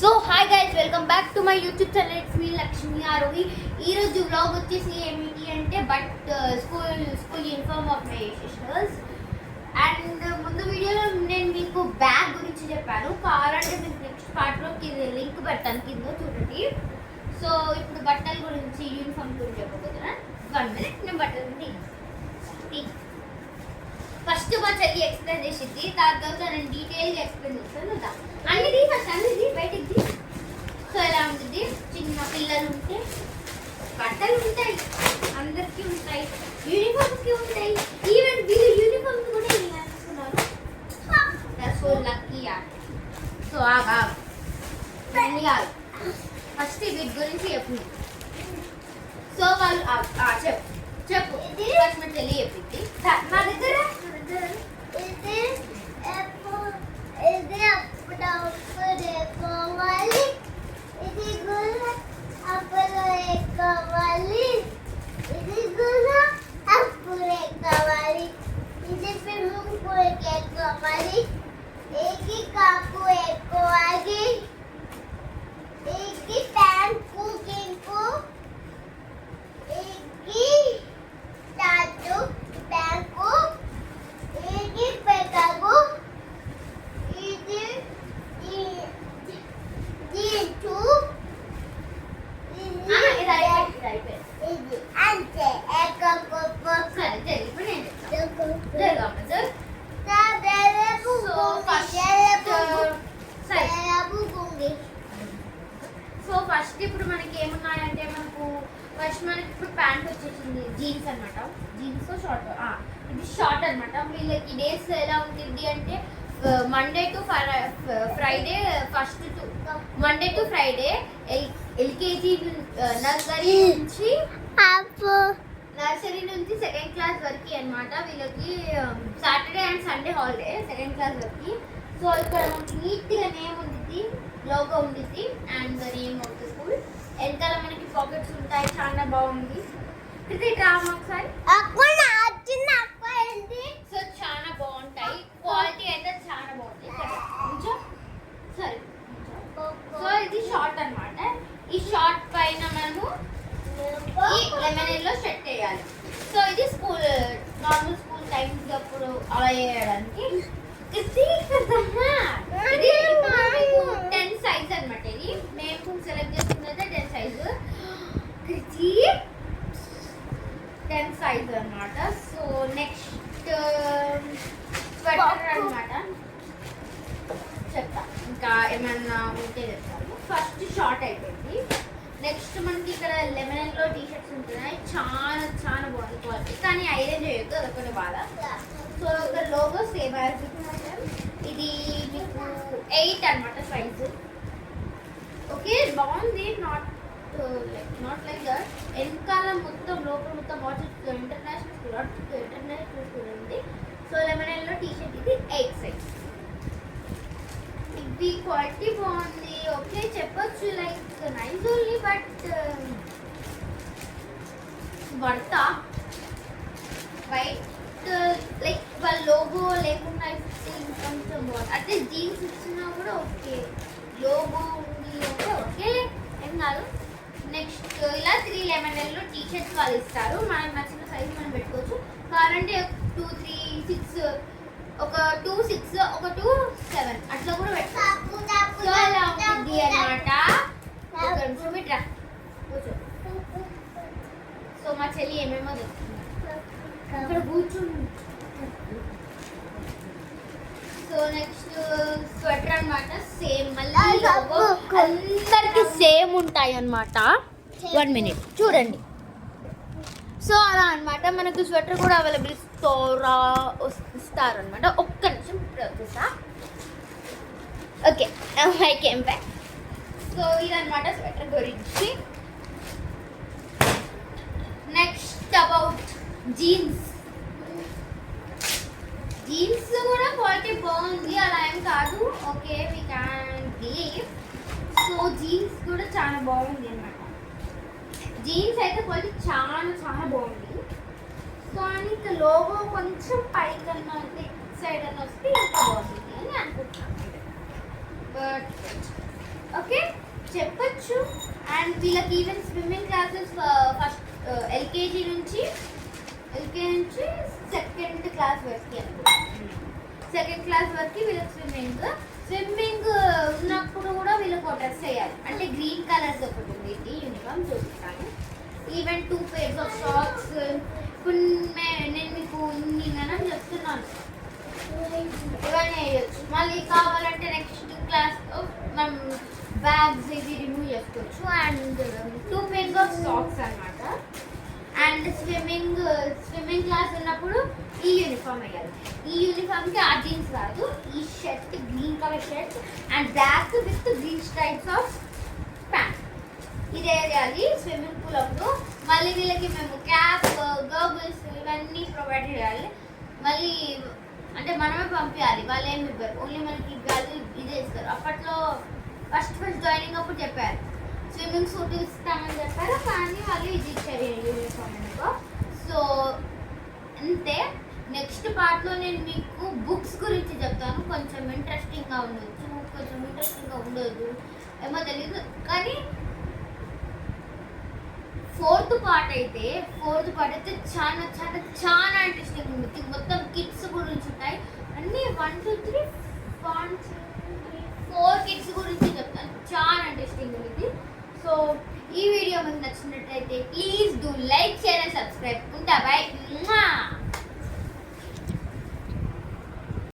So hi guys, welcome back to my YouTube channel. It's me Lakshmi Arogi. ఈరోజు vlog వచ్చేసి ఏమిటి అంటే school uniform of my sisters. And ముందు వీడియోలో నేను మీకు బ్యాగ్ గురించి చెప్పాను. కావాలంటే మీకు నెక్స్ట్ పార్ట్లో లింక్ పెడతాను కింద చూడండి. సో ఇప్పుడు బట్టల గురించి యూనిఫామ్ గురించి చెప్పబోతున్నాను. 1 minute నేను బట్టలు ఫస్ట్ మా చెల్లి ఎక్స్ప్లెయిన్ చేసింది, దాని తర్వాత నేను డీటెయిల్గా ఎక్స్ప్లెయిన్ చేస్తాను. అన్నిది బయటికి. సో ఎలా ఉంటుంది, చిన్న పిల్లలు ఉంటే బట్టలు ఉంటాయి, అందరికీ ఉంటాయి, యూనిఫామ్స్కి ఉంటాయి. ఈవెన్ వీళ్ళు యూనిఫామ్స్ కూడా ఇలా వేసుకున్నారు. సో లక్కీ సో ఫస్ట్ వీటి గురించి చెప్పు. సో వాళ్ళు చెప్పు ఫస్ట్ మా చెల్లి చెప్పింది. నా దగ్గర ఫస్ట్ ఇప్పుడు మనకి ఏమున్నాయంటే మనకి ఇప్పుడు ప్యాంట్ వచ్చేసింది, జీన్స్ అనమాట. జీన్స్ షార్ట్, ఇది షార్ట్ అనమాట. వీళ్ళకి డేస్ ఎలా ఉంటుంది అంటే Monday to Friday, Monday to Friday LKG nursery నుంచి 2nd క్లాస్ వరకు అనమాట. వీళ్ళకి Saturday and Sunday holiday 2nd class వరకు. సో ఇక్కడ మనకి నీట్గా నేమ్ ఉంది, లోగో ఉంది and the name of the school. వెనకాల మనకి పాకెట్స్ ఉంటాయి, చాలా బాగుంది. డ్రామా ఒకసారి సో చాలా బాగుంటాయి, క్వాలిటీ అయితే చాలా బాగుంటాయి కదా. సరే, సో ఇది షార్ట్ అనమాట. ఈ షార్ట్ పైన మనము ఈ లెమన్ ఎల్లో షర్ట్ వేయాలి. సో ఇది నార్మల్ స్కూల్ టైమ్స్ అప్పుడు అలా వేయడానికి. ఇది 10 సైజ్ అనమాట. ఇది మేము సెలెక్ట్ చేసుకున్నది 10 సైజు. 10 సైజ్ అనమాట. సో నెక్స్ట్ స్వెటర్ అనమాట. చెప్తా, ఇంకా ఏమన్నా ఉంటే చెప్తాను. ఫస్ట్ షార్ట్ అయిపోయింది. నెక్స్ట్ మనకి ఇక్కడ లెమన్లో టీషర్ట్స్ ఉంటున్నాయి, చాలా చాలా బాగుంది క్వాలిటీ. కానీ ఐరన్ చేయొద్దు, అదొకటి బాధ. సో ఇక్కడ లోగో సేమ్ యాజ్ ఇది మీకు 8 అనమాట సైజు. ఓకే, బాగుంది. Not like that. వెనకాల మొత్తం లోపల మొత్తం వాచ్ ఇంటర్నేషనల్ స్కూల్ ఉంది. సో లెమన్లో టీషర్ట్ ఇది 8 సైజ్. ఇది క్వాలిటీ బాగుంది, ఓకే చెప్పొచ్చు, లైక్ నైస్ ఓన్లీ. బట్ వర్తా వైట్ లైక్ వాళ్ళ లోగో లేకుండా కొంచెం బాగుంది. అంటే జీన్స్ ఇచ్చినా కూడా ఓకే, లోగో ఉంది అంటే ఓకే, ఏం కాదు. నెక్స్ట్ ఇలా 3 లెమన్లో టీషర్ట్స్ వాళ్ళు ఇస్తారు. మనకు నచ్చిన సైజ్ మనం పెట్టుకోవచ్చు. కావాలంటే 2, 3, 6, ఒక 2, 6, ఒక 2, 7 అట్లా కూడా పెట్టుకోవచ్చు. సో అలా ఉంటుంది అనమాట. సో మా చెల్లి ఏమేమో తెస్తుంది ఇక్కడ కూర్చుంది. సో నెక్స్ట్ స్వెటర్ అనమాట. సేమ్ మళ్ళీ అందరికి సేమ్ ఉంటాయి అనమాట. 1 minute చూడండి. సో అలా అనమాట. మనకు స్వెటర్ కూడా అవైలబుల్ ఇస్తారు అనమాట. ఒక్క నిమిషం చూసా. Okay, I came back. So ఇదనమాట స్వెటర్ గురించి. నెక్స్ట్ అబౌట్ జీన్స్ కూడా క్వాలిటీ బాగుంది, అలా ఏం కాదు. Okay, we can give. So jeans కూడా చాలా బాగుంది అనమాట. జీన్స్ అయితే క్వాలిటీ చాలా చాలా బాగుంది. సో అని ఇంకా లోగో కొంచెం పైకన్నా అయితే సైడ్ అన్న వస్తే ఇంకా బాగుంటుంది అని అనుకుంటున్నాను. బట్ ఓకే, చేసుకోవచ్చు. అండ్ వీళ్ళకి even swimming classes first LKG నుంచి సెకండ్ క్లాస్ వరకు వీళ్ళకి స్విమ్మింగ్ ఉన్నప్పుడు కూడా వీళ్ళకి ఒక డ్రెస్ వేయాలి. అంటే గ్రీన్ కలర్స్ ఒకటి ఉంది ఇది యూనిఫామ్ చూపిస్తాను. Even 2 pairs of socks. ఇప్పుడు నేను మీకు నేను చెప్తున్నాను ఇవన్నీ వేయచ్చు. మళ్ళీ కావాలంటే నెక్స్ట్ క్లాస్ మనం బ్యాగ్స్ ఇవి రిమూవ్ చేసుకోవచ్చు. అండ్ 2 pairs ఆఫ్ సాక్స్ అనమాట. అండ్ స్విమ్మింగ్ క్లాస్ ఉన్నప్పుడు ఈ యూనిఫామ్ వేయాలి. ఈ యూనిఫామ్కి ఆ జీన్స్ కాదు, ఈ shirt green colour shirt and back with green stripes of pant ఇది వేయాలి స్విమ్మింగ్ పూల్ అప్పుడు. మళ్ళీ వీళ్ళకి మేము క్యాప్ గర్బుల్స్ ఇవన్నీ ప్రొవైడ్ చేయాలి. మళ్ళీ అంటే మనమే పంపించాలి, వాళ్ళు ఏమి ఇవ్వరు, ఓన్లీ మనకి గాలి ఇదే ఇస్తారు. అప్పట్లో ఫస్ట్ జాయినింగ్ అప్పుడు చెప్పారు స్విమ్మింగ్ సూట్ ఇస్తామని చెప్పారు, కానీ వాళ్ళు ఇది ఇచ్చారు యూనిఫామ్ అనుకో. సో అంతే. నెక్స్ట్ పార్ట్లో నేను మీకు బుక్స్ గురించి చెప్తాను. కొంచెం ఇంట్రెస్టింగ్గా ఉండొచ్చు, కొంచెం ఇంట్రెస్టింగ్గా ఉండదు ఏమో తెలియదు. కానీ ఫోర్త్ పార్ట్ అయితే చాలా చాలా చాలా ఇంట్రెస్టింగ్ ఉంటుంది. మొత్తం కిడ్స్ గురించి ఉంటాయి అన్నీ. 1 2 3 4 కిడ్స్ గురించి చెప్తాను. చాలా ఇంట్రెస్టింగ్ ఉంది. సో ఈ వీడియో మీకు నచ్చినట్లయితే please do like, share and subscribe. ఉంటా, బై.